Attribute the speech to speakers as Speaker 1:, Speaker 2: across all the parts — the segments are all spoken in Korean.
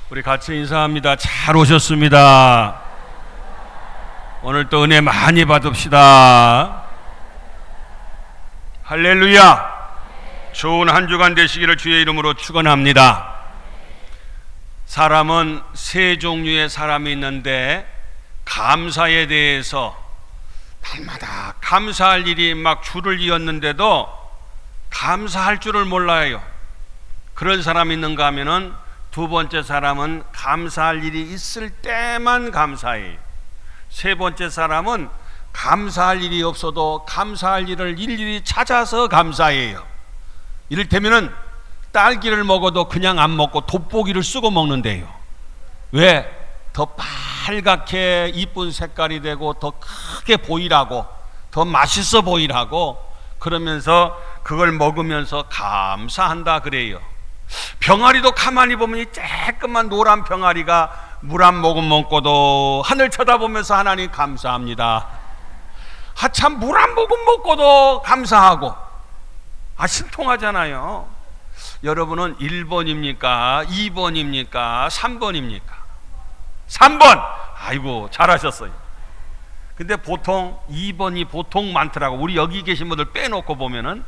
Speaker 1: 우리 같이 인사합니다. 잘 오셨습니다. 오늘 또 은혜 많이 받읍시다. 할렐루야. 좋은 한 주간 되시기를 주의 이름으로 축원합니다. 사람은 세 종류의 사람이 있는데 감사에 대해서 날마다 감사할 일이 막 줄을 이었는데도 감사할 줄을 몰라요. 그런 사람이 있는가 하면은 두 번째 사람은 감사할 일이 있을 때만 감사해요. 세 번째 사람은 감사할 일이 없어도 감사할 일을 일일이 찾아서 감사해요. 이를테면은 딸기를 먹어도 그냥 안 먹고 돋보기를 쓰고 먹는데요. 왜? 더 빨갛게 이쁜 색깔이 되고 더 크게 보이라고, 더 맛있어 보이라고, 그러면서 그걸 먹으면서 감사한다 그래요. 병아리도 가만히 보면 이 쬐끄만 노란 병아리가 물 한 모금 먹고도 하늘 쳐다보면서 하나님 감사합니다. 참 물 한 모금 먹고도 감사하고, 신통하잖아요. 여러분은 1번입니까? 2번입니까? 3번입니까? 3번! 아이고 잘하셨어요. 근데 보통 2번이 보통 많더라고. 우리 여기 계신 분들 빼놓고 보면은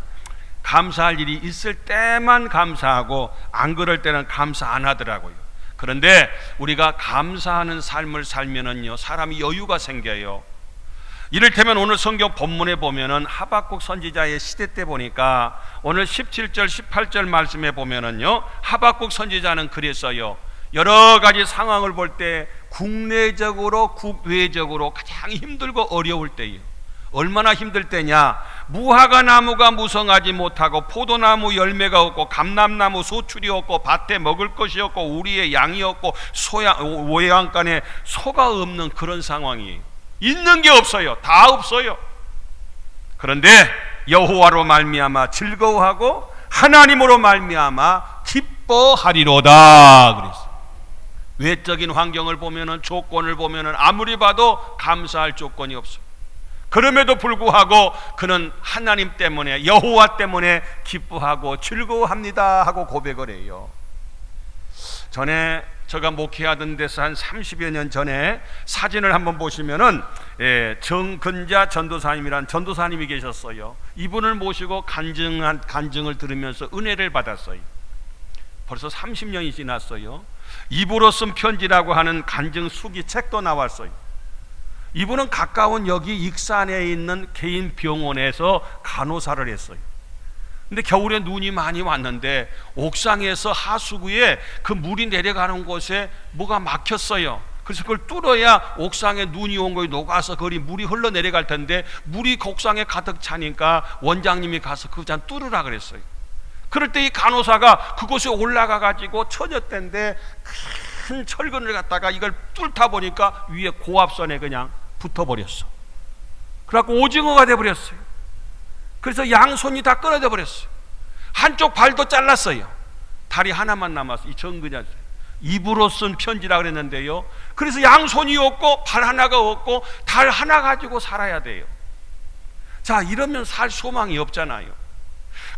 Speaker 1: 감사할 일이 있을 때만 감사하고 안 그럴 때는 감사 안 하더라고요. 그런데 우리가 감사하는 삶을 살면은요, 사람이 여유가 생겨요. 이를테면 오늘 성경 본문에 보면은 하박국 선지자의 시대 때 보니까 오늘 17절 18절 말씀에 보면은요, 하박국 선지자는 그랬어요. 여러 가지 상황을 볼 때 국내적으로 국외적으로 가장 힘들고 어려울 때예요. 얼마나 힘들 때냐? 무화과 나무가 무성하지 못하고 포도나무 열매가 없고 감람나무 소출이 없고 밭에 먹을 것이 없고 우리의 양이 없고 외양간에 소가 없는 그런 상황이에요. 있는 게 없어요. 다 없어요. 그런데 여호와로 말미암아 즐거워하고 하나님으로 말미암아 기뻐하리로다 그랬어요. 외적인 환경을 보면은, 조건을 보면은 아무리 봐도 감사할 조건이 없어요. 그럼에도 불구하고 그는 하나님 때문에, 여호와 때문에 기뻐하고 즐거워합니다 하고 고백을 해요. 전에 제가 목회하던 데서 한 30여 년 전에 사진을 한번 보시면은 정근자 전도사님이란 전도사님이 계셨어요. 이분을 모시고 간증을 들으면서 은혜를 받았어요. 벌써 30년이 지났어요. 입으로 쓴 편지라고 하는 간증 수기 책도 나왔어요. 이분은 가까운 여기 익산에 있는 개인 병원에서 간호사를 했어요. 근데 겨울에 눈이 많이 왔는데 옥상에서 하수구에 그 물이 내려가는 곳에 뭐가 막혔어요. 그래서 그걸 뚫어야 옥상에 눈이 온 거에 녹아서 거리 물이 흘러 내려갈 텐데 물이 옥상에 가득 차니까 원장님이 가서 그 잔 뚫으라 그랬어요. 그럴 때 이 간호사가 그곳에 올라가 가지고 처녀 때인데 큰 철근을 갖다가 이걸 뚫다 보니까 위에 고압선에 그냥 붙어버렸어. 그래갖고 오징어가 돼버렸어요. 그래서 양손이 다 끊어져 버렸어요. 한쪽 발도 잘랐어요. 다리 하나만 남았어요. 이 정근자 입으로 쓴 편지라 그랬는데요, 그래서 양손이 없고 발 하나가 없고 달 하나 가지고 살아야 돼요. 자, 이러면 살 소망이 없잖아요.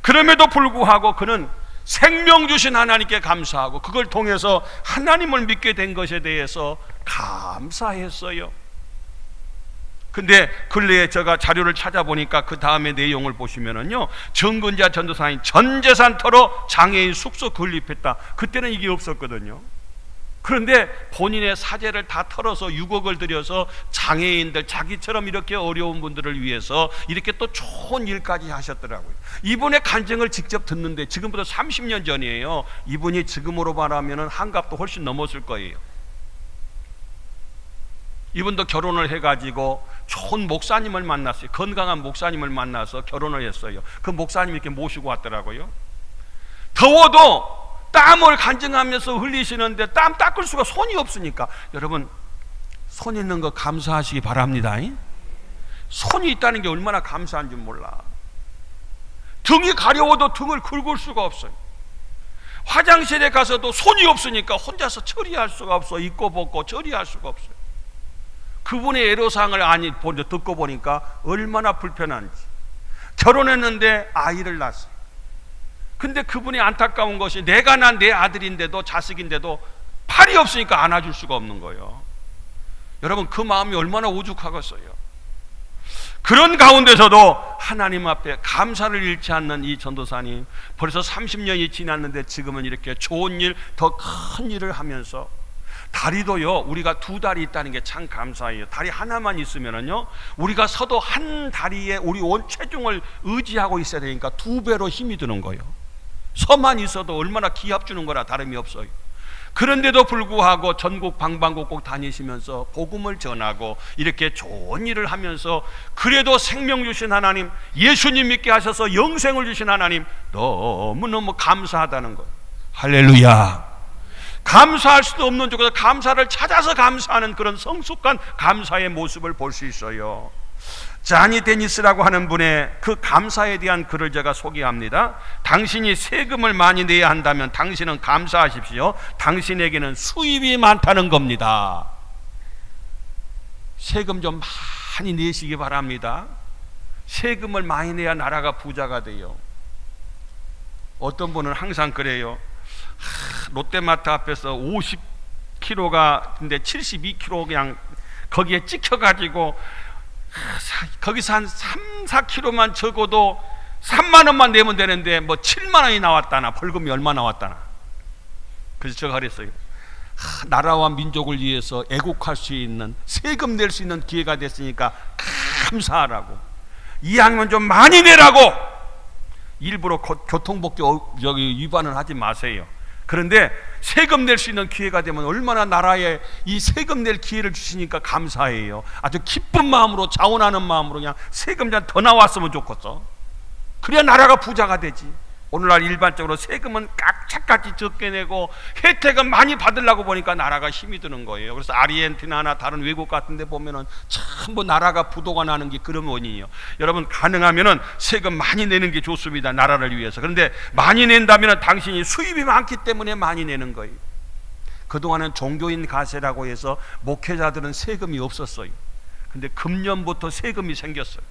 Speaker 1: 그럼에도 불구하고 그는 생명 주신 하나님께 감사하고 그걸 통해서 하나님을 믿게 된 것에 대해서 감사했어요. 근데 근래에 제가 자료를 찾아보니까 그 다음에 내용을 보시면은요, 정근자 전도사님 전 재산 털어 장애인 숙소 건립했다. 그때는 이게 없었거든요. 그런데 본인의 사재를 다 털어서 6억을 들여서 장애인들, 자기처럼 이렇게 어려운 분들을 위해서 이렇게 또 좋은 일까지 하셨더라고요. 이분의 간증을 직접 듣는데 지금부터 30년 전이에요. 이분이 지금으로 말하면 한갑도 훨씬 넘었을 거예요. 이분도 결혼을 해가지고 좋은 목사님을 만났어요. 건강한 목사님을 만나서 결혼을 했어요. 그 목사님이 이렇게 모시고 왔더라고요. 더워도 땀을 간증하면서 흘리시는데 땀 닦을 수가 손이 없으니까, 여러분 손 있는 거 감사하시기 바랍니다. 손이 있다는 게 얼마나 감사한 줄 몰라. 등이 가려워도 등을 긁을 수가 없어요. 화장실에 가서도 손이 없으니까 혼자서 처리할 수가 없어. 입고 벗고 처리할 수가 없어요. 그분의 애로사항을 듣고 보니까 얼마나 불편한지. 결혼했는데 아이를 낳았어요. 근데 그분이 안타까운 것이 내가 난 내 아들인데도 자식인데도 팔이 없으니까 안아줄 수가 없는 거예요. 여러분, 그 마음이 얼마나 오죽하겠어요. 그런 가운데서도 하나님 앞에 감사를 잃지 않는 이 전도사님, 벌써 30년이 지났는데 지금은 이렇게 좋은 일, 더 큰 일을 하면서, 다리도요, 우리가 두 다리 있다는 게 참 감사해요. 다리 하나만 있으면은요, 우리가 서도 한 다리에 우리 온 체중을 의지하고 있어야 되니까 두 배로 힘이 드는 거예요. 서만 있어도 얼마나 기합 주는 거라 다름이 없어요. 그런데도 불구하고 전국 방방곡곡 다니시면서 복음을 전하고 이렇게 좋은 일을 하면서, 그래도 생명 주신 하나님, 예수님 믿게 하셔서 영생을 주신 하나님, 너무너무 감사하다는 거예요. 할렐루야. 감사할 수도 없는 쪽에서 감사를 찾아서 감사하는 그런 성숙한 감사의 모습을 볼 수 있어요. 자니 데니스라고 하는 분의 그 감사에 대한 글을 제가 소개합니다. 당신이 세금을 많이 내야 한다면 당신은 감사하십시오. 당신에게는 수입이 많다는 겁니다. 세금 좀 많이 내시기 바랍니다. 세금을 많이 내야 나라가 부자가 돼요. 어떤 분은 항상 그래요. 롯데마트 앞에서 50kg가 근데 72kg 그냥 거기에 찍혀가지고 거기서 한 3, 4kg만 적어도 3만 원만 내면 되는데 뭐 7만 원이 나왔다나, 벌금이 얼마 나왔다나. 그래서 제가 그랬어요. 나라와 민족을 위해서 애국할 수 있는, 세금 낼 수 있는 기회가 됐으니까 감사하라고, 이왕이면 좀 많이 내라고. 일부러 교통법규 위반을 하지 마세요. 그런데 세금 낼 수 있는 기회가 되면 얼마나 나라에 이 세금 낼 기회를 주시니까 감사해요. 아주 기쁜 마음으로, 자원하는 마음으로 그냥 세금 좀 더 나왔으면 좋겠어. 그래야 나라가 부자가 되지. 오늘날 일반적으로 세금은 깍착같이 적게 내고 혜택은 많이 받으려고 보니까 나라가 힘이 드는 거예요. 그래서 아르헨티나나 다른 외국 같은 데 보면은 전부 나라가 부도가 나는 게 그런 원인이에요. 여러분, 가능하면은 세금 많이 내는 게 좋습니다. 나라를 위해서. 그런데 많이 낸다면 당신이 수입이 많기 때문에 많이 내는 거예요. 그동안은 종교인 가세라고 해서 목회자들은 세금이 없었어요. 근데 금년부터 세금이 생겼어요.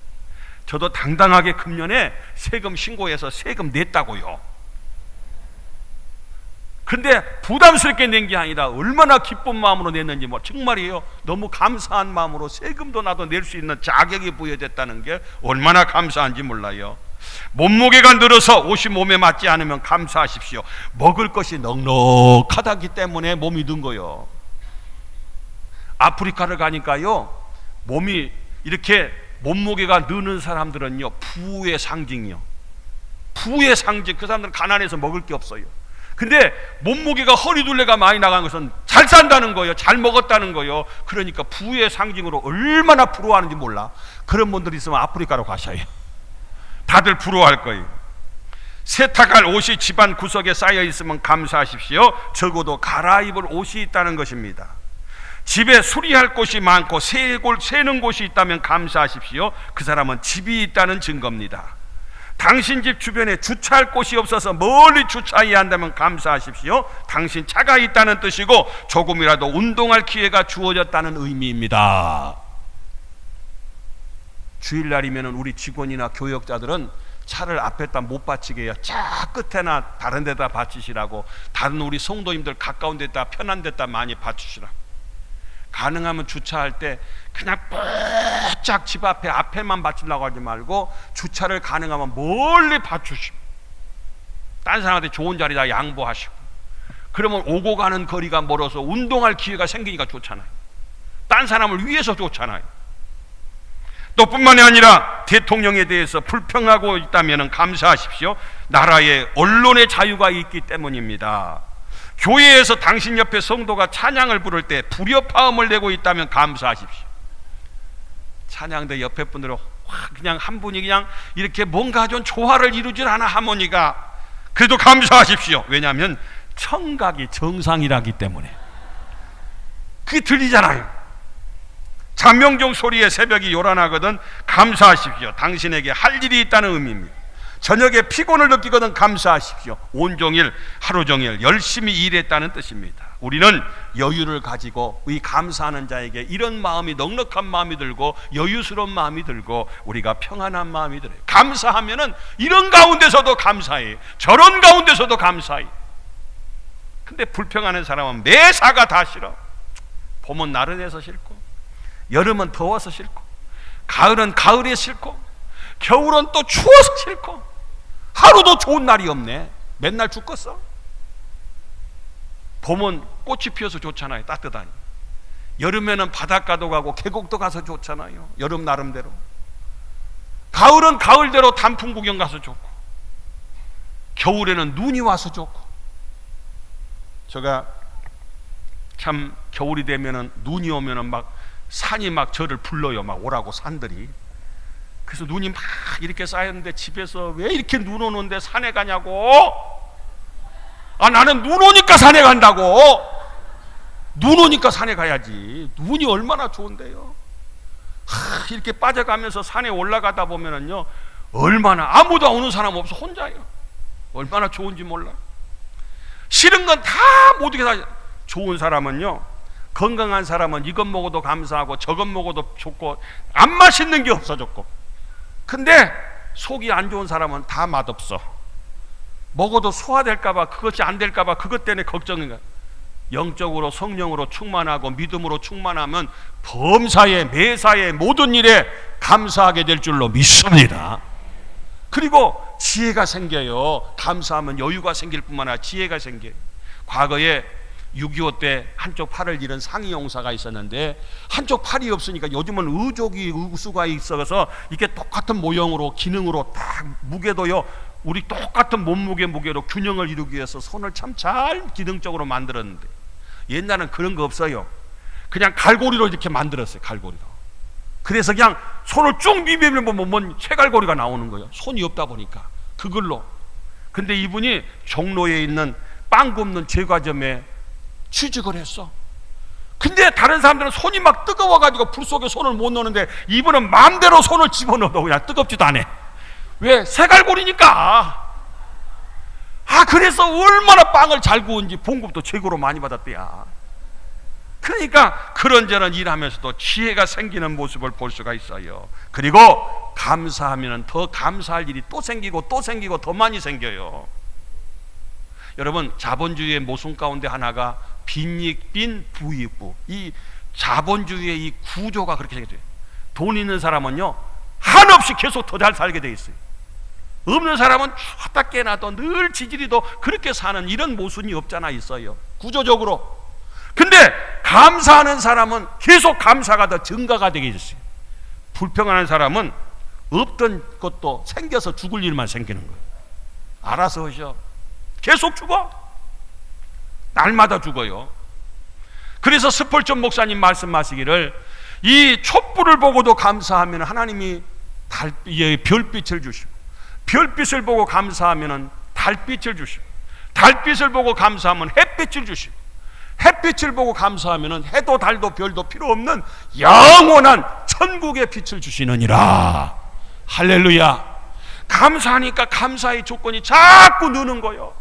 Speaker 1: 저도 당당하게 금년에 세금 신고해서 세금 냈다고요. 근데 부담스럽게 낸 게 아니라 얼마나 기쁜 마음으로 냈는지, 뭐 정말이에요. 너무 감사한 마음으로 세금도 나도 낼 수 있는 자격이 부여됐다는 게 얼마나 감사한지 몰라요. 몸무게가 늘어서 옷이 몸에 맞지 않으면 감사하십시오. 먹을 것이 넉넉하다기 때문에 몸이 든 거요. 아프리카를 가니까요, 몸이 이렇게 몸무게가 느는 사람들은요, 부의 상징이요. 부의 상징. 그 사람들은 가난해서 먹을 게 없어요. 근데 몸무게가 허리둘레가 많이 나간 것은 잘 산다는 거예요. 잘 먹었다는 거예요. 그러니까 부의 상징으로 얼마나 부러워하는지 몰라. 그런 분들이 있으면 아프리카로 가셔요. 다들 부러워할 거예요. 세탁할 옷이 집안 구석에 쌓여 있으면 감사하십시오. 적어도 갈아입을 옷이 있다는 것입니다. 집에 수리할 곳이 많고 새는 곳이 있다면 감사하십시오. 그 사람은 집이 있다는 증거입니다. 당신 집 주변에 주차할 곳이 없어서 멀리 주차해야 한다면 감사하십시오. 당신 차가 있다는 뜻이고 조금이라도 운동할 기회가 주어졌다는 의미입니다. 주일날이면 우리 직원이나 교역자들은 차를 앞에다 못 받치게 해요. 저 끝에나 다른 데다 받치시라고, 다른 우리 성도님들 가까운 데다, 편한 데다 많이 받치시라고. 가능하면 주차할 때 그냥 쫙 집 앞에만 받치려고 하지 말고 주차를 가능하면 멀리 받치시고, 딴 사람한테 좋은 자리다 양보하시고, 그러면 오고 가는 거리가 멀어서 운동할 기회가 생기니까 좋잖아요. 딴 사람을 위해서 좋잖아요. 또 뿐만이 아니라 대통령에 대해서 불평하고 있다면 감사하십시오. 나라에 언론의 자유가 있기 때문입니다. 교회에서 당신 옆에 성도가 찬양을 부를 때 불협화음을 내고 있다면 감사하십시오. 찬양대 옆에 분들은 그냥 한 분이 그냥 이렇게 뭔가 좀 조화를 이루질 않아, 하모니가. 그래도 감사하십시오. 왜냐하면 청각이 정상이라기 때문에 그게 들리잖아요. 잔명종 소리에 새벽이 요란하거든 감사하십시오. 당신에게 할 일이 있다는 의미입니다. 저녁에 피곤을 느끼거든 감사하십시오. 온종일 하루 종일 열심히 일했다는 뜻입니다. 우리는 여유를 가지고 이 감사하는 자에게 이런 마음이, 넉넉한 마음이 들고 여유스러운 마음이 들고 우리가 평안한 마음이 들어요. 감사하면은 이런 가운데서도 감사해, 저런 가운데서도 감사해. 근데 불평하는 사람은 매사가 다 싫어. 봄은 나른해서 싫고, 여름은 더워서 싫고, 가을은 가을이 싫고, 겨울은 또 추워서 싫고, 하루도 좋은 날이 없네. 맨날 죽겠어. 봄은 꽃이 피어서 좋잖아요. 따뜻하니. 여름에는 바닷가도 가고 계곡도 가서 좋잖아요. 여름 나름대로. 가을은 가을대로 단풍 구경 가서 좋고, 겨울에는 눈이 와서 좋고. 제가 참 겨울이 되면은, 눈이 오면은 막 산이 막 저를 불러요. 막 오라고, 산들이. 그래서 눈이 막 이렇게 쌓였는데 집에서 왜 이렇게 눈 오는데 산에 가냐고. 아, 나는 눈 오니까 산에 간다고. 눈 오니까 산에 가야지. 눈이 얼마나 좋은데요. 이렇게 빠져가면서 산에 올라가다 보면은요, 얼마나, 아무도 오는 사람 없어. 혼자요. 얼마나 좋은지 몰라. 싫은 건 다 모두게 다. 좋은 사람은요, 건강한 사람은 이것 먹어도 감사하고 저것 먹어도 좋고 안 맛있는 게 없어졌고, 근데 속이 안 좋은 사람은 다 맛없어. 먹어도 소화될까봐, 그것이 안 될까봐 그것 때문에 걱정인 거야. 영적으로 성령으로 충만하고 믿음으로 충만하면 범사에 매사에 모든 일에 감사하게 될 줄로 믿습니다. 그리고 지혜가 생겨요. 감사하면 여유가 생길 뿐만 아니라 지혜가 생겨요. 과거에 6.25 때 한쪽 팔을 잃은 상위 용사가 있었는데, 한쪽 팔이 없으니까 요즘은 의족이 의수가 있어서 이게 똑같은 모형으로 기능으로 딱 무게도요, 우리 똑같은 몸무게 무게로 균형을 이루기 위해서 손을 참 잘 기능적으로 만들었는데, 옛날엔 그런 거 없어요. 그냥 갈고리로 이렇게 만들었어요. 갈고리로. 그래서 그냥 손을 쭉 비비면 뭔 쇠갈고리가 나오는 거예요. 손이 없다 보니까 그걸로. 근데 이분이 종로에 있는 빵 굽는 제과점에 취직을 했어. 근데 다른 사람들은 손이 막 뜨거워가지고 불 속에 손을 못 넣는데, 이분은 마음대로 손을 집어넣어도 그냥 뜨겁지도 않아. 왜? 쇠갈고리니까. 그래서 얼마나 빵을 잘 구운지 봉급도 최고로 많이 받았대야. 그러니까 그런저런 일하면서도 지혜가 생기는 모습을 볼 수가 있어요. 그리고 감사하면 더 감사할 일이 또 생기고 또 생기고 더 많이 생겨요. 여러분, 자본주의의 모순 가운데 하나가 빈익빈 부익부. 이 자본주의의 이 구조가 그렇게 생겼어요. 돈 있는 사람은요, 한없이 계속 더 잘 살게 돼 있어요. 없는 사람은 죽었다 깨나도 늘 지지리도 그렇게 사는 이런 모순이 없잖아 있어요, 구조적으로. 근데 감사하는 사람은 계속 감사가 더 증가가 되게 있어요. 불평하는 사람은 없던 것도 생겨서 죽을 일만 생기는 거예요. 알아서 하셔. 계속 죽어. 날마다 죽어요. 그래서 스펄전 목사님 말씀하시기를, 이 촛불을 보고도 감사하면 하나님이 별빛을 주시고, 별빛을 보고 감사하면 달빛을 주시고, 달빛을 보고 감사하면 햇빛을 주시고, 햇빛을 보고 감사하면 해도 달도 별도 필요 없는 영원한 천국의 빛을 주시느니라. 할렐루야. 감사하니까 감사의 조건이 자꾸 느는 거예요.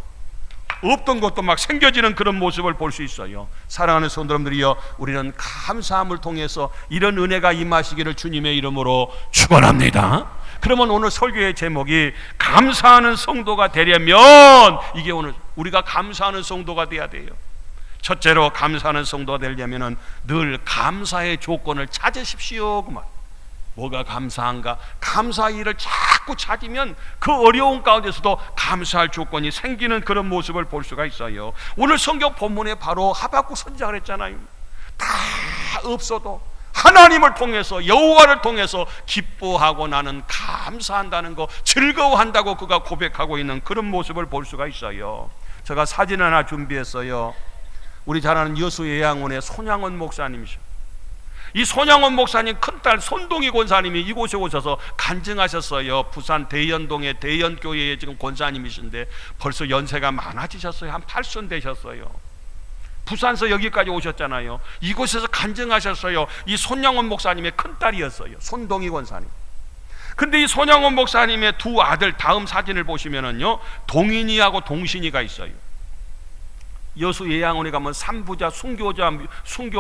Speaker 1: 없던 것도 막 생겨지는 그런 모습을 볼 수 있어요. 사랑하는 성도님들이여, 우리는 감사함을 통해서 이런 은혜가 임하시기를 주님의 이름으로 축원합니다. 그러면 오늘 설교의 제목이 감사하는 성도가 되려면, 이게 오늘 우리가 감사하는 성도가 돼야 돼요. 첫째로 감사하는 성도가 되려면 늘 감사의 조건을 찾으십시오. 그만. 뭐가 감사한가? 감사의 일을 자꾸 찾으면 그 어려운 가운데서도 감사할 조건이 생기는 그런 모습을 볼 수가 있어요. 오늘 성경 본문에 바로 하박국 선지자가 했잖아요. 다 없어도 하나님을 통해서, 여호와를 통해서 기뻐하고 나는 감사한다는 거, 즐거워한다고 그가 고백하고 있는 그런 모습을 볼 수가 있어요. 제가 사진 하나 준비했어요. 우리 잘 아는 여수예양원의 손양원 목사님이죠. 이 손양원 목사님 큰딸 손동희 권사님이 이곳에 오셔서 간증하셨어요. 부산 대연동의 대연교회의 지금 권사님이신데 벌써 연세가 많아지셨어요. 한 80 되셨어요. 부산에서 여기까지 오셨잖아요. 이곳에서 간증하셨어요. 이 손양원 목사님의 큰딸이었어요. 손동희 권사님. 근데 이 손양원 목사님의 두 아들, 다음 사진을 보시면은요, 동인이하고 동신이가 있어요. 여수 예양원에 가면 삼부자 순교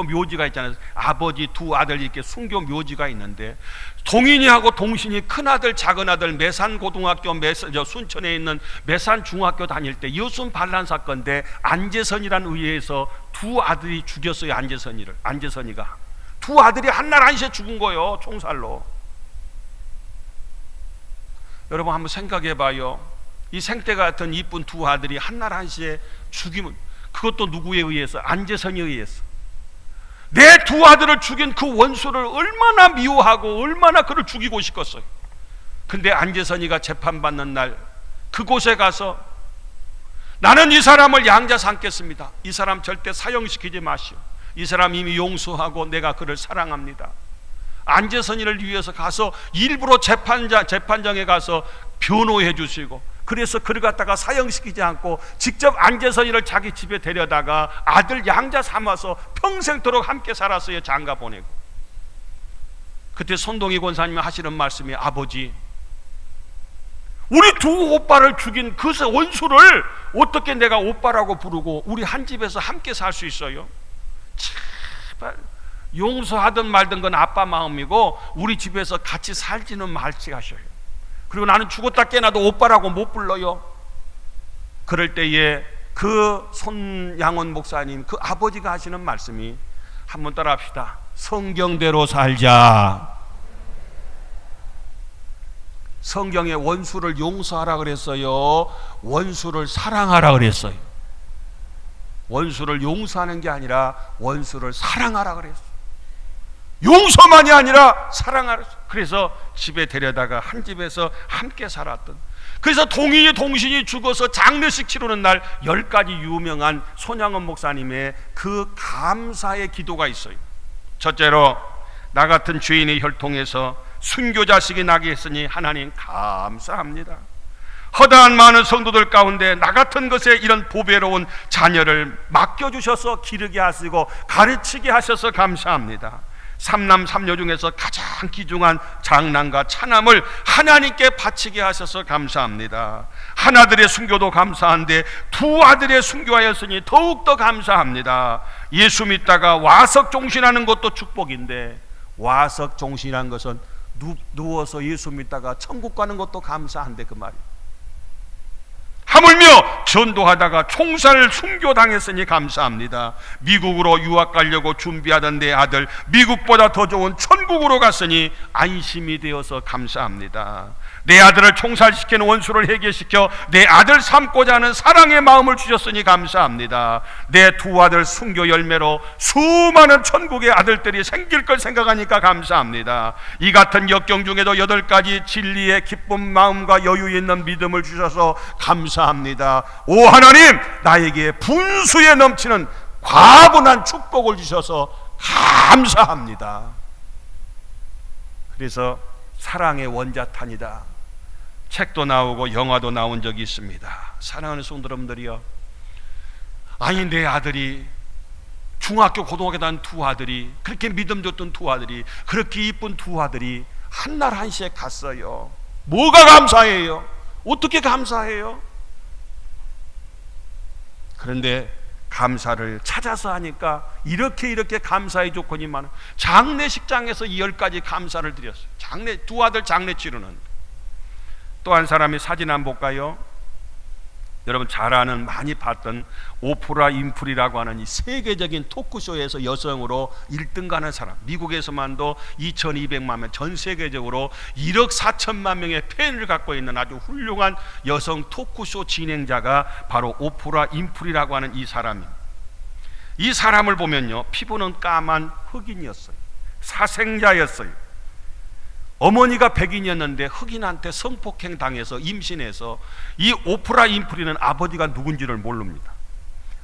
Speaker 1: 묘지가 있잖아요. 아버지 두 아들 이렇게 순교 묘지가 있는데, 동인이하고 동신이 큰아들 작은아들 매산고등학교 순천에 있는 매산중학교 다닐 때 여순 반란 사건 때 안재선이라는 의회에서 두 아들이 죽였어요. 안재선이가 두 아들이 한날 한시에 죽은 거예요. 총살로. 여러분 한번 생각해 봐요. 이 생때 같은 이쁜 두 아들이 한날 한시에 죽이면, 그것도 누구에 의해서? 안재선에 의해서. 내 두 아들을 죽인 그 원수를 얼마나 미워하고 얼마나 그를 죽이고 싶었어요. 근데 안재선이가 재판받는 날 그곳에 가서, 나는 이 사람을 양자 삼겠습니다. 이 사람 절대 사형시키지 마시오. 이 사람 이미 용서하고 내가 그를 사랑합니다. 안재선이를 위해서 가서 일부러 재판장에 가서 변호해 주시고, 그래서 그를 갖다가 사형시키지 않고 직접 안재선이를 자기 집에 데려다가 아들 양자 삼아서 평생토록 함께 살았어요. 장가 보내고. 그때 손동희 권사님이 하시는 말씀이, 아버지, 우리 두 오빠를 죽인 그 원수를 어떻게 내가 오빠라고 부르고 우리 한 집에서 함께 살 수 있어요? 제발 용서하든 말든 건 아빠 마음이고 우리 집에서 같이 살지는 말지 하셔요. 그리고 나는 죽었다 깨나도 오빠라고 못 불러요. 그럴 때에 그 손양원 목사님, 그 아버지가 하시는 말씀이, 한번 따라 합시다. 성경대로 살자. 성경에 원수를 용서하라 그랬어요? 원수를 사랑하라 그랬어요? 원수를 용서하는 게 아니라 원수를 사랑하라 그랬어요. 용서만이 아니라 사랑하라. 그래서 집에 데려다가 한 집에서 함께 살았던, 그래서 동인이 동신이 죽어서 장례식 치르는 날 10가지 유명한 손양원 목사님의 그 감사의 기도가 있어요. 첫째로, 나 같은 죄인의 혈통에서 순교 자식이 나게 했으니 하나님 감사합니다. 허다한 많은 성도들 가운데 나 같은 것에 이런 보배로운 자녀를 맡겨주셔서 기르게 하시고 가르치게 하셔서 감사합니다. 삼남 삼녀 중에서 가장 귀중한 장남과 차남을 하나님께 바치게 하셔서 감사합니다. 하나들의 순교도 감사한데 두 아들의 순교하였으니 더욱더 감사합니다. 예수 믿다가 와석 종신하는 것도 축복인데, 와석 종신한 것은 누워서 예수 믿다가 천국 가는 것도 감사한데 그 말이에요. 하물며 전도하다가 총살 순교당했으니 감사합니다. 미국으로 유학 가려고 준비하던 내 아들 미국보다 더 좋은 천국으로 갔으니 안심이 되어서 감사합니다. 내 아들을 총살시키는 원수를 해결시켜 내 아들 삼고자 하는 사랑의 마음을 주셨으니 감사합니다. 내 두 아들 순교 열매로 수많은 천국의 아들들이 생길 걸 생각하니까 감사합니다. 이 같은 역경 중에도 8가지 진리의 기쁜 마음과 여유 있는 믿음을 주셔서 감사합니다. 오 하나님, 나에게 분수에 넘치는 과분한 축복을 주셔서 감사합니다. 그래서 사랑의 원자탄이다 책도 나오고 영화도 나온 적이 있습니다. 사랑하는 성도 여러분들이요, 아니 내 아들이 중학교 고등학교 다닌 두 아들이, 그렇게 믿음 줬던 두 아들이, 그렇게 이쁜 두 아들이 한날 한시에 갔어요. 뭐가 감사해요? 어떻게 감사해요? 그런데 감사를 찾아서 하니까 이렇게 감사의 조건이 많아요. 장례식장에서 10가지 감사를 드렸어요. 두 아들 장례 치르는. 또 한 사람이 사진 한번 볼까요? 여러분 잘 아는, 많이 봤던 오프라 윈프리라고 하는 이 세계적인 토크쇼에서 여성으로 1등 가는 사람, 미국에서만도 2200만 명, 전 세계적으로 1억 4천만 명의 팬을 갖고 있는 아주 훌륭한 여성 토크쇼 진행자가 바로 오프라 윈프리라고 하는 이 사람입니다. 이 사람을 보면요, 피부는 까만 흑인이었어요. 사생자였어요. 어머니가 백인이었는데 흑인한테 성폭행 당해서 임신해서, 이 오프라 윈프리는 아버지가 누군지를 모릅니다.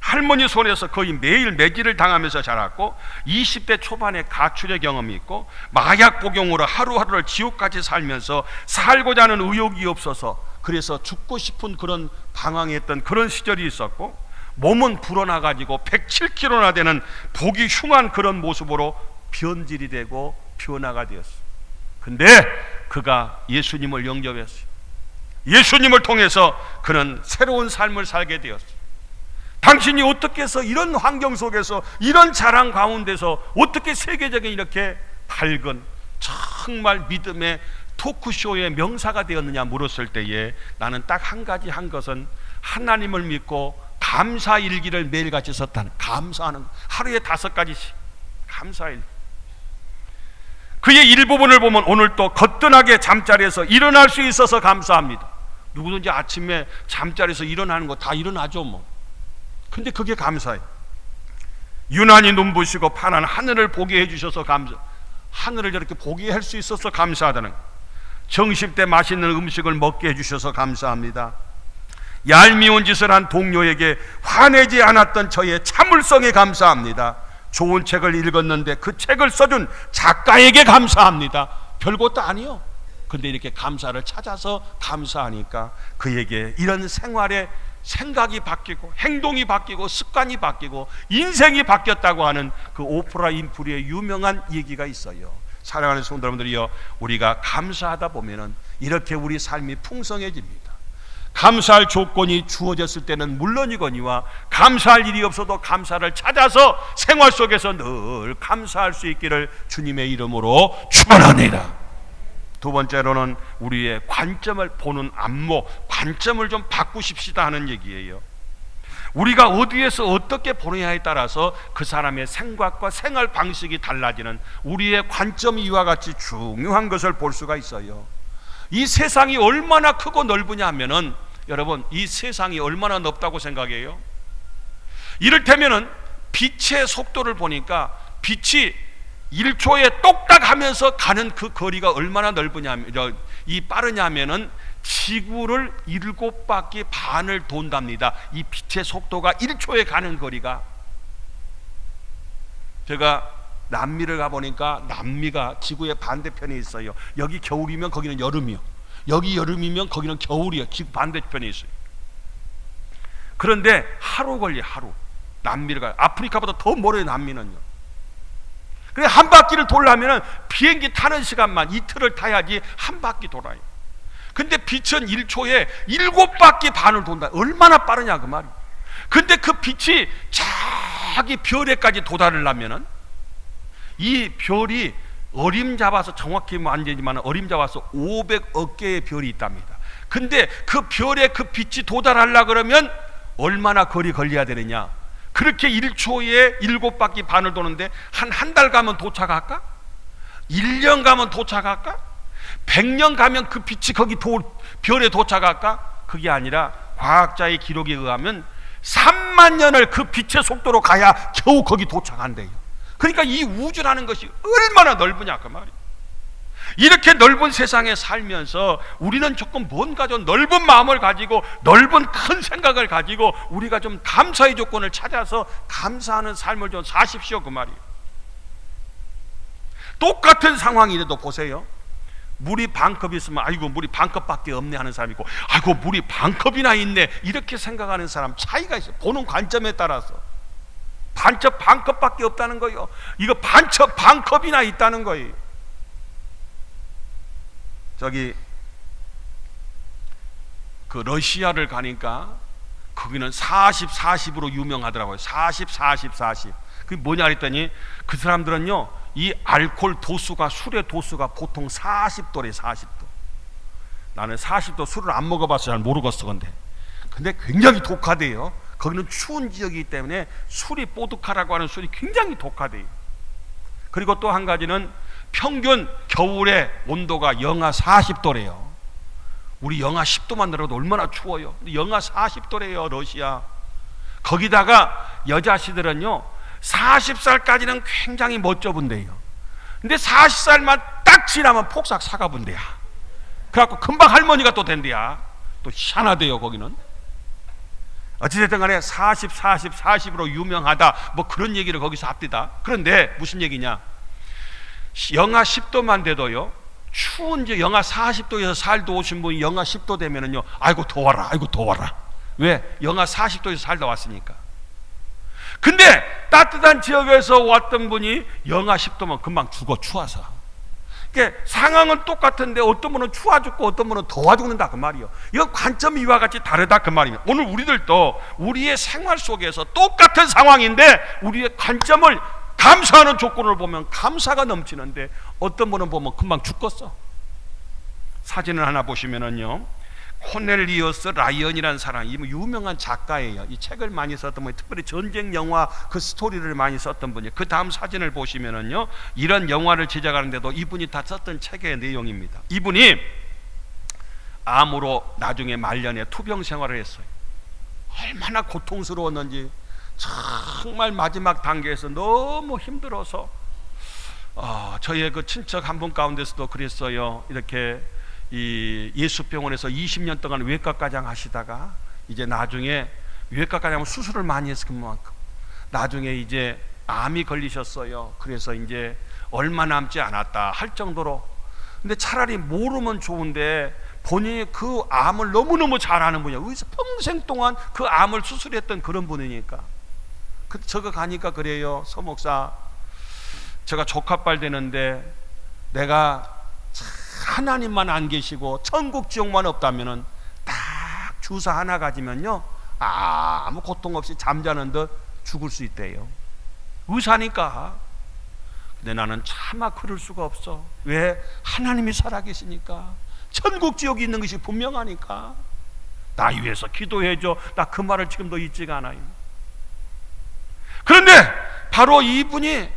Speaker 1: 할머니 손에서 거의 매일 매질을 당하면서 자랐고 20대 초반에 가출의 경험이 있고 마약 복용으로 하루하루를 지옥같이 살면서 살고자 하는 의욕이 없어서 그래서 죽고 싶은 그런 방황했던 그런 시절이 있었고, 몸은 불어나가지고 107kg나 되는 보기 흉한 그런 모습으로 변질이 되고 변화가 되었어요. 근데 그가 예수님을 영접했어요. 예수님을 통해서 그는 새로운 삶을 살게 되었어요. 당신이 어떻게 해서 이런 환경 속에서 이런 자랑 가운데서 어떻게 세계적인 이렇게 밝은 정말 믿음의 토크쇼의 명사가 되었느냐 물었을 때에 나는 딱 한 가지 한 것은 하나님을 믿고 감사 일기를 매일같이 썼다는, 감사하는, 하루에 5가지씩 감사일. 그의 일부분을 보면 오늘 또 거뜬하게 잠자리에서 일어날 수 있어서 감사합니다. 누구든지 아침에 잠자리에서 일어나는 거 다 일어나죠 뭐. 근데 그게 감사해요. 유난히 눈부시고 파란 하늘을 보게 해주셔서 감사, 하늘을 저렇게 보게 할 수 있어서 감사하다는 거. 정십 때 맛있는 음식을 먹게 해주셔서 감사합니다. 얄미운 짓을 한 동료에게 화내지 않았던 저의 참을성에 감사합니다. 좋은 책을 읽었는데 그 책을 써준 작가에게 감사합니다. 별것도 아니요. 근데 이렇게 감사를 찾아서 감사하니까 그에게 이런 생활의 생각이 바뀌고 행동이 바뀌고 습관이 바뀌고 인생이 바뀌었다고 하는 그 오프라 윈프리의 유명한 얘기가 있어요. 사랑하는 성도 여러분들이요, 우리가 감사하다 보면은 이렇게 우리 삶이 풍성해집니다. 감사할 조건이 주어졌을 때는 물론이거니와 감사할 일이 없어도 감사를 찾아서 생활 속에서 늘 감사할 수 있기를 주님의 이름으로 축원합니다. 두 번째로는 우리의 관점을 보는 안목, 관점을 좀 바꾸십시다 하는 얘기예요. 우리가 어디에서 어떻게 보느냐에 따라서 그 사람의 생각과 생활 방식이 달라지는 우리의 관점이 이와 같이 중요한 것을 볼 수가 있어요. 이 세상이 얼마나 크고 넓으냐 하면은, 여러분, 이 세상이 얼마나 넓다고 생각해요? 이를테면은 빛의 속도를 보니까 빛이 1초에 똑딱 하면서 가는 그 거리가 얼마나 넓으냐면, 이 빠르냐면은 지구를 7바퀴 반을 돈답니다. 이 빛의 속도가 1초에 가는 거리가. 제가 남미를 가보니까 남미가 지구의 반대편에 있어요. 여기 겨울이면 거기는 여름이요, 여기 여름이면 거기는 겨울이요. 지구 반대편에 있어요. 그런데 하루 걸려, 하루. 남미를 가요. 아프리카보다 더 멀어요, 남미는요. 그래, 한 바퀴를 돌려면 비행기 타는 시간만 이틀을 타야지 한 바퀴 돌아요. 근데 빛은 1초에 7바퀴 반을 돈다. 얼마나 빠르냐 그 말이에요. 근데 그 빛이 자기 별에까지 도달하려면은 이 별이 어림잡아서, 정확히 안 되지만 어림잡아서 500억 개의 별이 있답니다. 근데 그 별에 그 빛이 도달하려 그러면 얼마나 거리 걸려야 되느냐. 그렇게 1초에 7바퀴 반을 도는데 한 달 가면 도착할까? 1년 가면 도착할까? 100년 가면 그 빛이 거기 별에 도착할까? 그게 아니라 과학자의 기록에 의하면 3만 년을 그 빛의 속도로 가야 겨우 거기 도착한대요. 그러니까 이 우주라는 것이 얼마나 넓으냐 그 말이에요. 이렇게 넓은 세상에 살면서 우리는 조금 뭔가 좀 넓은 마음을 가지고 넓은 큰 생각을 가지고 우리가 좀 감사의 조건을 찾아서 감사하는 삶을 좀 사십시오 그 말이에요. 똑같은 상황이라도 보세요. 물이 반컵 있으면 아이고 물이 반컵밖에 없네 하는 사람이 있고, 아이고 물이 반컵이나 있네 이렇게 생각하는 사람 차이가 있어요. 보는 관점에 따라서. 반첩 반컵밖에 없다는 거예요. 이거 반첩 반컵이나 있다는 거예요. 저기 그 러시아를 가니까 거기는 40, 40으로 유명하더라고요. 40, 40, 40. 그게 뭐냐 했더니 그 사람들은요, 이 알코올 도수가, 술의 도수가 보통 40도래, 40도. 나는 40도 술을 안 먹어봐서 잘 모르겠어. 근데 굉장히 독하대요. 거기는 추운 지역이기 때문에 술이, 보드카라고 하는 술이 굉장히 독하대요. 그리고 또 한 가지는 평균 겨울에 온도가 영하 40도래요. 우리 영하 10도만 들어도 얼마나 추워요. 영하 40도래요 러시아. 거기다가 여자씨들은요 40살까지는 굉장히 멋져본대요. 근데 40살만 딱 지나면 폭삭 사가본대야. 그래갖고 금방 할머니가 또 된대야. 또 희한하대요 거기는. 어찌됐든 간에 40, 40, 40으로 유명하다 뭐 그런 얘기를 거기서 합디다. 그런데 무슨 얘기냐, 영하 10도만 돼도요, 추운 이제 영하 40도에서 살다 오신 분이 영하 10도 되면은요, 아이고 더워라, 아이고 더워라. 왜? 영하 40도에서 살다 왔으니까. 근데 따뜻한 지역에서 왔던 분이 영하 10도면 금방 죽어, 추워서. 그러니까 상황은 똑같은데 어떤 분은 추워 죽고 어떤 분은 더워 죽는다 그 말이요. 이건 관점이 이와 같이 다르다 그 말입니다. 오늘 우리들도 우리의 생활 속에서 똑같은 상황인데 우리의 관점을 감사하는 조건을 보면 감사가 넘치는데 어떤 분은 보면 금방 죽겠어. 사진을 하나 보시면은요, 코넬리어스 라이언이라는 사람, 이 유명한 작가예요. 이 책을 많이 썼던 분, 특별히 전쟁 영화 그 스토리를 많이 썼던 분이에요. 그 다음 사진을 보시면은요, 이런 영화를 제작하는데도 이분이 다 썼던 책의 내용입니다. 이분이 암으로 나중에 말년에 투병 생활을 했어요. 얼마나 고통스러웠는지, 정말 마지막 단계에서 너무 힘들어서 저의 그 친척 한 분 가운데서도 그랬어요. 이렇게 이 예수병원에서 20년 동안 외과과장 하시다가 이제 나중에 외과과장은 수술을 많이 했을 그만큼 나중에 이제 암이 걸리셨어요. 그래서 이제 얼마 남지 않았다 할 정도로, 근데 차라리 모르면 좋은데 본인이 그 암을 너무너무 잘 아는 분이야. 의사 평생 동안 그 암을 수술했던 그런 분이니까. 저거 가니까 그래요. 서목사, 제가 조카빨 되는데 내가 하나님만 안 계시고 천국 지옥만 없다면은 딱 주사 하나 가지면요 아무 고통 없이 잠자는 듯 죽을 수 있대요. 의사니까. 근데 나는 차마 그럴 수가 없어. 왜? 하나님이 살아계시니까, 천국 지옥이 있는 것이 분명하니까. 나 위해서 기도해줘. 나 그 말을 지금도 잊지가 않아요. 그런데 바로 이분이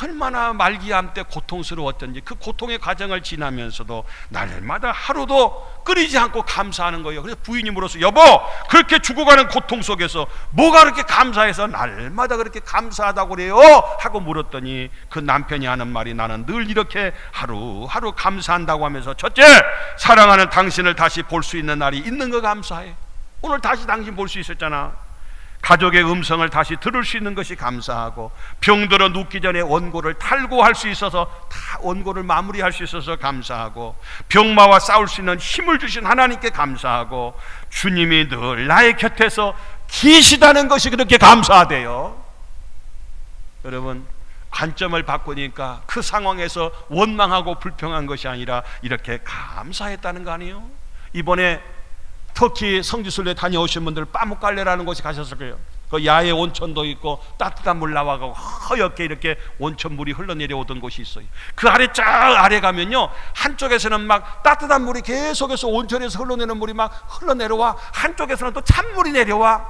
Speaker 1: 얼마나 말기암 때 고통스러웠던지 그 고통의 과정을 지나면서도 날마다 하루도 끊이지 않고 감사하는 거예요. 그래서 부인이 물어서, 여보, 그렇게 죽어가는 고통 속에서 뭐가 그렇게 감사해서 날마다 그렇게 감사하다고 그래요? 하고 물었더니 그 남편이 하는 말이, 나는 늘 이렇게 하루하루 감사한다고 하면서, 첫째, 사랑하는 당신을 다시 볼 수 있는 날이 있는 거 감사해. 오늘 다시 당신 볼 수 있었잖아. 가족의 음성을 다시 들을 수 있는 것이 감사하고, 병들어 눕기 전에 원고를 탈고할 수 있어서 다 원고를 마무리할 수 있어서 감사하고, 병마와 싸울 수 있는 힘을 주신 하나님께 감사하고, 주님이 늘 나의 곁에서 계시다는 것이 그렇게 감사하대요. 여러분, 관점을 바꾸니까 그 상황에서 원망하고 불평한 것이 아니라 이렇게 감사했다는 거 아니에요? 이번에 터키 성지순례 다녀오신 분들 빠묵갈레라는 곳에 가셨을 거예요. 그 야외 온천도 있고 따뜻한 물 나와가고 허옇게 이렇게 온천물이 흘러내려오던 곳이 있어요. 그 아래 쫙 아래 가면요, 한쪽에서는 막 따뜻한 물이 계속해서 온천에서 흘러내는 물이 막 흘러내려와, 한쪽에서는 또 찬물이 내려와.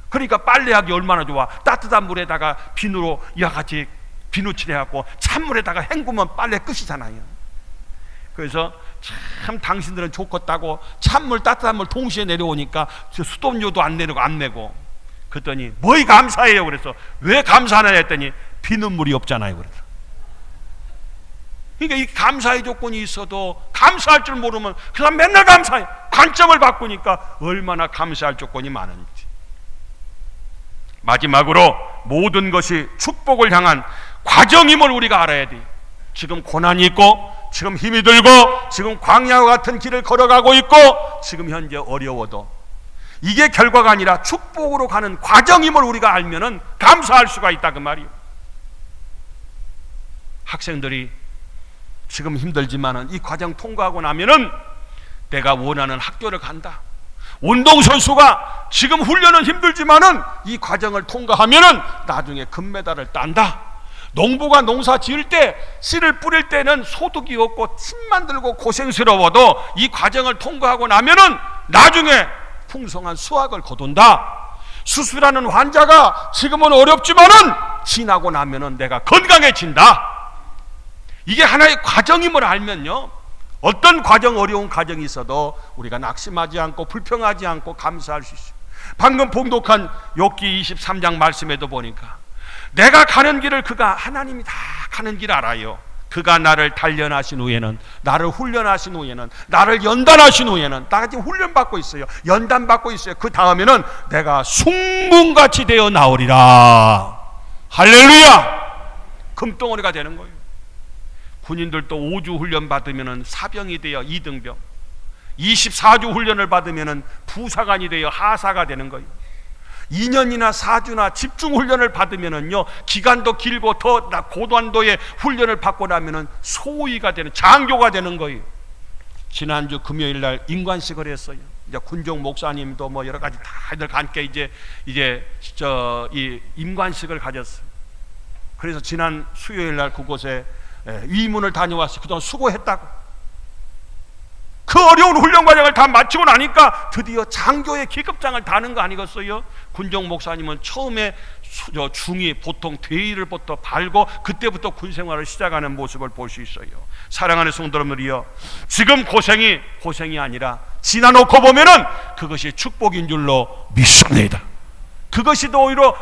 Speaker 1: 그러니까 빨래하기 얼마나 좋아. 따뜻한 물에다가 비누로 이와 같이 비누칠해갖고 찬물에다가 헹구면 빨래 끝이잖아요. 그래서 참 당신들은 좋겠다고 찬물 따뜻한 물 동시에 내려오니까 수도료도 안 내고 안 내고. 그랬더니 뭐이 감사해요. 그래서 왜 감사하냐 했더니 비눗물이 없잖아요. 그래서 그러니까 이 감사의 조건이 있어도 감사할 줄 모르면 그 사람 맨날 감사해. 관점을 바꾸니까 얼마나 감사할 조건이 많은지. 마지막으로 모든 것이 축복을 향한 과정임을 우리가 알아야 돼요. 지금 고난이 있고, 지금 힘이 들고, 지금 광야와 같은 길을 걸어가고 있고, 지금 현재 어려워도 이게 결과가 아니라 축복으로 가는 과정임을 우리가 알면은 감사할 수가 있다 그 말이에요. 학생들이 지금 힘들지만은 이 과정 통과하고 나면은 내가 원하는 학교를 간다. 운동선수가 지금 훈련은 힘들지만은 이 과정을 통과하면은 나중에 금메달을 딴다. 농부가 농사 지을 때 씨를 뿌릴 때는 소득이 없고 침만 들고 고생스러워도 이 과정을 통과하고 나면은 나중에 풍성한 수확을 거둔다. 수술하는 환자가 지금은 어렵지만은 지나고 나면은 내가 건강해진다. 이게 하나의 과정임을 알면요, 어떤 과정, 어려운 과정이 있어도 우리가 낙심하지 않고 불평하지 않고 감사할 수 있어요. 방금 봉독한 욥기 23장 말씀에도 보니까 내가 가는 길을 그가, 하나님이 다 가는 길 알아요. 그가 나를 단련하신 후에는, 나를 훈련하신 후에는, 나를 연단하신 후에는, 나 지금 훈련받고 있어요. 연단받고 있어요. 그 다음에는 내가 숭문같이 되어 나오리라. 할렐루야. 금덩어리가 되는 거예요. 군인들도 5주 훈련 받으면 사병이 되어 2등병, 24주 훈련을 받으면 부사관이 되어 하사가 되는 거예요. 2년이나 4주나 집중 훈련을 받으면은요, 기간도 길고 더 고단도의 훈련을 받고 나면은 소위가 되는, 장교가 되는 거예요. 지난주 금요일 날 임관식을 했어요. 이제 군종 목사님도 뭐 여러 가지 다들 함께 이제 이 임관식을 가졌어요. 그래서 지난 수요일 날 그곳에 위문을 다녀왔어요. 그동안 수고했다고. 그 어려운 훈련 과정을 다 마치고 나니까 드디어 장교의 계급장을 다는 거 아니겠어요? 군종 목사님은 처음에 중위 보통 대위를부터 밟고 그때부터 군생활을 시작하는 모습을 볼 수 있어요. 사랑하는 성도 여러분들이여, 지금 고생이 아니라 지나놓고 보면은 그것이 축복인 줄로 믿습니다. 그것이 더 오히려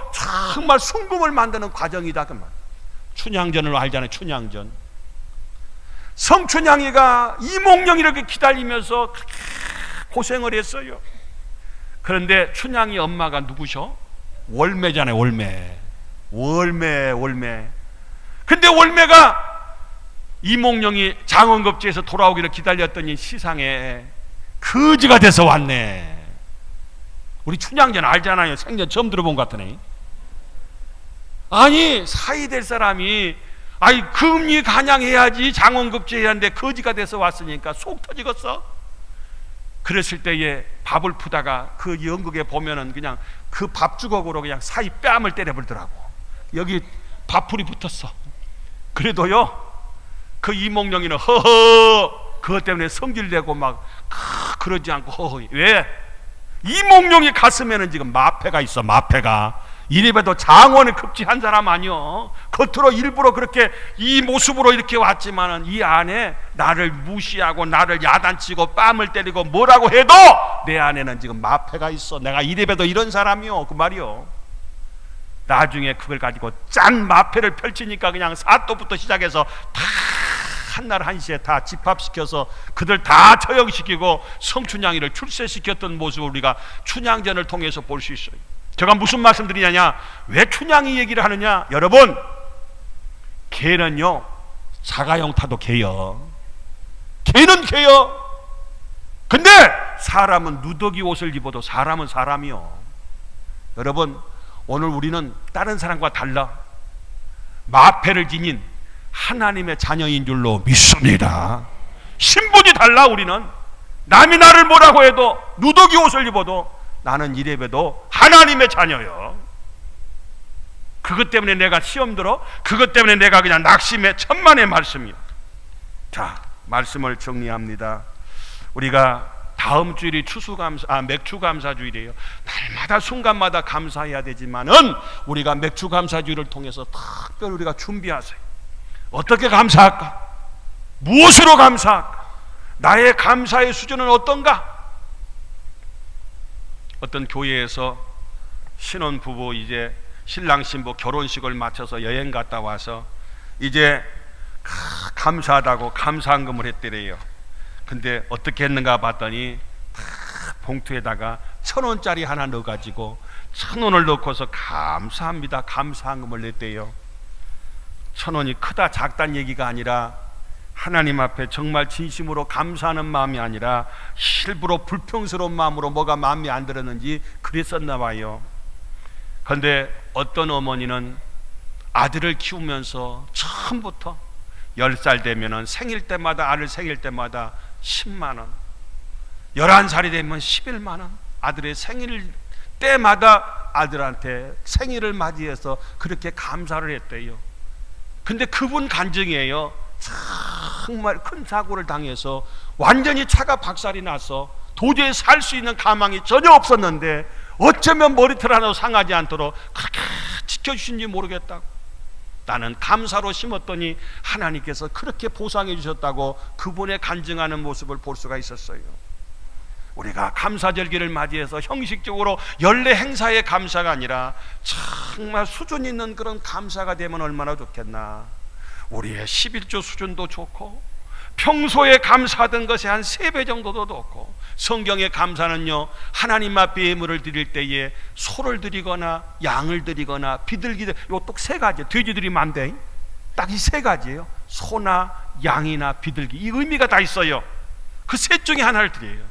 Speaker 1: 정말 순금을 만드는 과정이다 그 말. 춘향전을 알잖아요. 춘향전. 성춘향이가 이몽룡이 이렇게 기다리면서 고생을 했어요. 그런데 춘향이 엄마가 누구셔? 월매잖아요. 월매. 근데 월매가 이몽룡이 장원급제에서 돌아오기를 기다렸더니 시상에 거지가 돼서 왔네. 우리 춘향전 알잖아요. 생전 처음 들어본 것 같으네. 아니, 사이 될 사람이 금리 간양해야지, 장원급제 해야 하는데 거지가 돼서 왔으니까 속 터지겠어. 그랬을 때에 밥을 푸다가 그 연극에 보면은 그냥 그 밥주걱으로 그냥 사이 뺨을 때려버리더라고. 여기 밥풀이 붙었어. 그래도요, 그 이몽룡이는 허허 그것 때문에 성질내고 막 그러지 않고 허허. 왜? 이몽룡이 가슴에는 지금 마패가 있어. 마패가. 이래봬도 장원을 급제한 사람 아니요. 겉으로 일부러 그렇게 이 모습으로 이렇게 왔지만은 이 안에 나를 무시하고 나를 야단치고 뺨을 때리고 뭐라고 해도 내 안에는 지금 마패가 있어. 내가 이래봬도 이런 사람이요. 그 말이요. 나중에 그걸 가지고 짠 마패를 펼치니까 그냥 사또부터 시작해서 다 한날 한시에 다 집합시켜서 그들 다 처형시키고 성춘향이를 출세시켰던 모습을 우리가 춘향전을 통해서 볼 수 있어요. 제가 무슨 말씀 드리냐냐, 왜 춘향이 얘기를 하느냐, 여러분, 개는요 자가용 타도 개요. 개는 개요. 근데 사람은 누더기 옷을 입어도 사람은 사람이요. 여러분, 오늘 우리는 다른 사람과 달라 마패를 지닌 하나님의 자녀인 줄로 믿습니다. 신분이 달라. 우리는 남이 나를 뭐라고 해도, 누더기 옷을 입어도 나는 이래봬도 하나님의 자녀요. 그것 때문에 내가 시험 들어, 그것 때문에 내가 그냥 낙심해. 천만의 말씀이요. 자, 말씀을 정리합니다. 우리가 다음 주일이 맥주감사주일이에요. 날마다 순간마다 감사해야 되지만은 우리가 맥주감사주일을 통해서 특별히 우리가 준비하세요. 어떻게 감사할까? 무엇으로 감사할까? 나의 감사의 수준은 어떤가? 어떤 교회에서 신혼부부 이제 신랑 신부 결혼식을 마쳐서 여행 갔다 와서 이제 감사하다고 감사한금을 했더래요. 근데 어떻게 했는가 봤더니 봉투에다가 1,000원짜리 하나 넣어가지고 1,000원을 넣고서 감사합니다 감사한금을 냈대요. 1,000원이 크다 작다는 얘기가 아니라 하나님 앞에 정말 진심으로 감사하는 마음이 아니라 일부러 불평스러운 마음으로 뭐가 마음에 안 들었는지 그랬었나 봐요. 그런데 어떤 어머니는 아들을 키우면서 처음부터 10살 되면은 생일 때마다, 아들 생일 때마다 10만 원, 11살이 되면 11만 원, 아들의 생일 때마다 아들한테 생일을 맞이해서 그렇게 감사를 했대요. 근데 그분 간증이에요. 정말 큰 사고를 당해서 완전히 차가 박살이 나서 도저히 살 수 있는 가망이 전혀 없었는데 어쩌면 머리털 하나도 상하지 않도록 그렇게 지켜주신지 모르겠다고. 나는 감사로 심었더니 하나님께서 그렇게 보상해 주셨다고 그분의 간증하는 모습을 볼 수가 있었어요. 우리가 감사절기를 맞이해서 형식적으로 연례 행사의 감사가 아니라 정말 수준 있는 그런 감사가 되면 얼마나 좋겠나. 우리의 11조 수준도 좋고 평소에 감사하던 것의 한 3배 정도도 좋고, 성경의 감사는요 하나님 앞에 예물을 드릴 때에 소를 드리거나 양을 드리거나 비둘기, 요 딱 3가지, 돼지 드리면 안 돼. 딱 이 3가지예요. 소나 양이나 비둘기, 이 의미가 다 있어요. 그 셋 중에 하나를 드려요.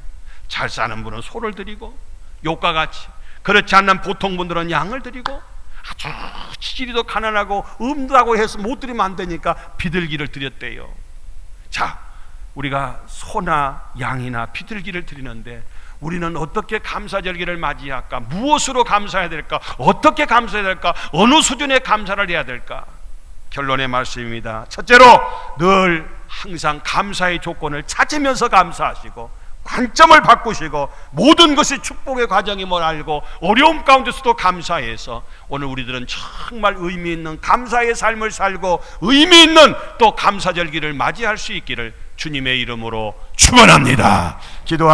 Speaker 1: 잘 사는 분은 소를 드리고, 요과 같이 그렇지 않는 보통 분들은 양을 드리고 아주 치질이도 가난하고 없다고 해서 못 드리면 안 되니까 비둘기를 드렸대요. 자, 우리가 소나 양이나 비둘기를 드리는데 우리는 어떻게 감사절기를 맞이할까? 무엇으로 감사해야 될까? 어떻게 감사해야 될까? 어느 수준의 감사를 해야 될까? 결론의 말씀입니다. 첫째로 늘 항상 감사의 조건을 찾으면서 감사하시고 관점을 바꾸시고 모든 것이 축복의 과정임을 알고 어려움 가운데서도 감사해서 오늘 우리들은 정말 의미 있는 감사의 삶을 살고 의미 있는 또 감사절기를 맞이할 수 있기를 주님의 이름으로 축원합니다. 기도합니다.